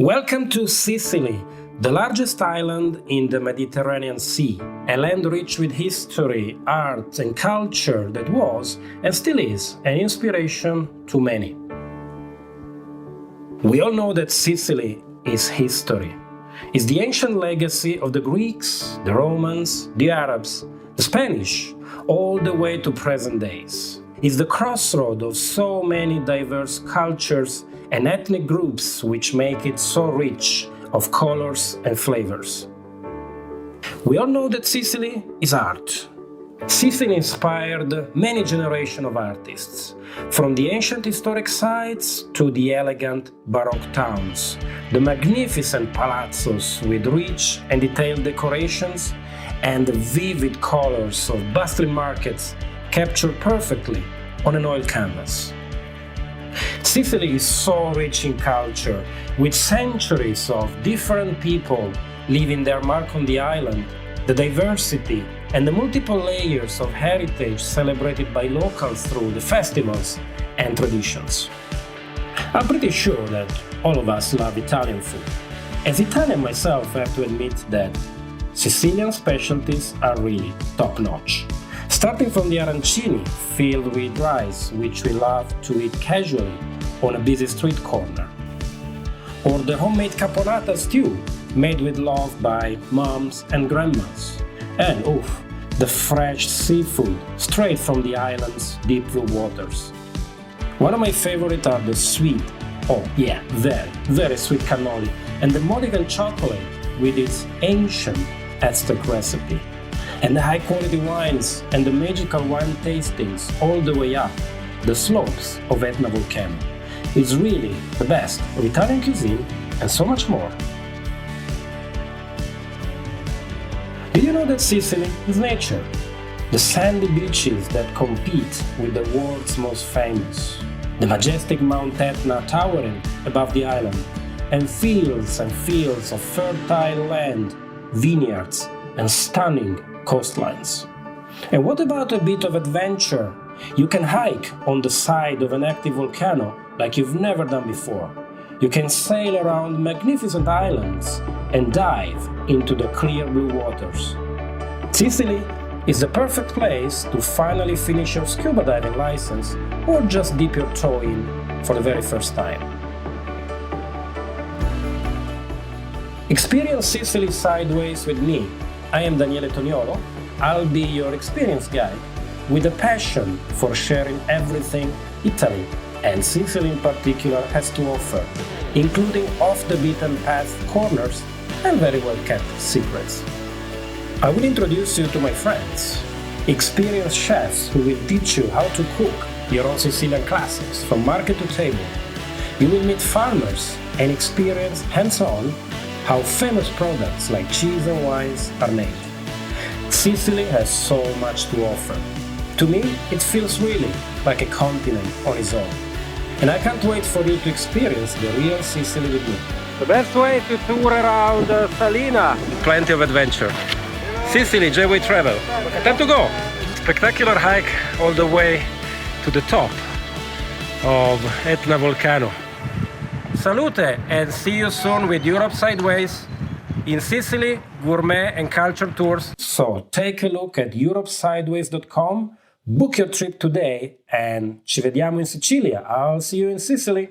Welcome to Sicily, the largest island in the Mediterranean Sea, a land rich with history, art and culture that was, and still is, an inspiration to many. We all know that Sicily is history. It's the ancient legacy of the Greeks, the Romans, the Arabs, the Spanish, all the way to present days. It's the crossroad of so many diverse cultures and ethnic groups which make it so rich of colors and flavors. We all know that Sicily is art. Sicily inspired many generations of artists, from the ancient historic sites to the elegant Baroque towns, the magnificent palazzos with rich and detailed decorations, and the vivid colors of bustling markets captured perfectly on an oil canvas. Sicily is so rich in culture, with centuries of different people leaving their mark on the island, the diversity and the multiple layers of heritage celebrated by locals through the festivals and traditions. I'm pretty sure that all of us love Italian food. As Italian myself, I have to admit that Sicilian specialties are really top-notch. Starting from the arancini, filled with rice, which we love to eat casually on a busy street corner, or the homemade caponata stew, made with love by moms and grandmas, and the fresh seafood straight from the island's deep blue waters. One of my favorites are the sweet, very sweet cannoli, and the Modigan chocolate with its ancient Aztec recipe, and the high-quality wines and the magical wine tastings all the way up the slopes of Etna volcano. It's really the best of Italian cuisine and so much more. Did you know that Sicily is nature? The sandy beaches that compete with the world's most famous, the majestic Mt Etna towering above the island, and fields of fertile land, vineyards, and stunning coastlines. And what about a bit of adventure? You can hike on the side of an active volcano like you've never done before. You can sail around magnificent islands and dive into the clear blue waters. Sicily is the perfect place to finally finish your scuba diving license or just dip your toe in for the very first time. Experience Sicily Sideways with me. I am Daniele Toniolo. I'll be your experience guide with a passion for sharing everything Italy, and Sicily in particular, has to offer, including off-the-beaten-path corners and very well-kept secrets. I will introduce you to my friends, experienced chefs who will teach you how to cook your own Sicilian classics from market to table. You will meet farmers and experience hands-on how famous products like cheese and wines are made. Sicily has so much to offer. To me, it feels really like a continent on its own. And I can't wait for you to experience the real Sicily with me. The best way to tour around Salina. Plenty of adventure. Sicily, JayWay travel. Time to go! Spectacular hike all the way to the top of Etna volcano. Salute, and see you soon with Europe Sideways in Sicily, gourmet and culture tours. So take a look at europesideways.com, book your trip today, and ci vediamo in Sicilia. I'll see you in Sicily.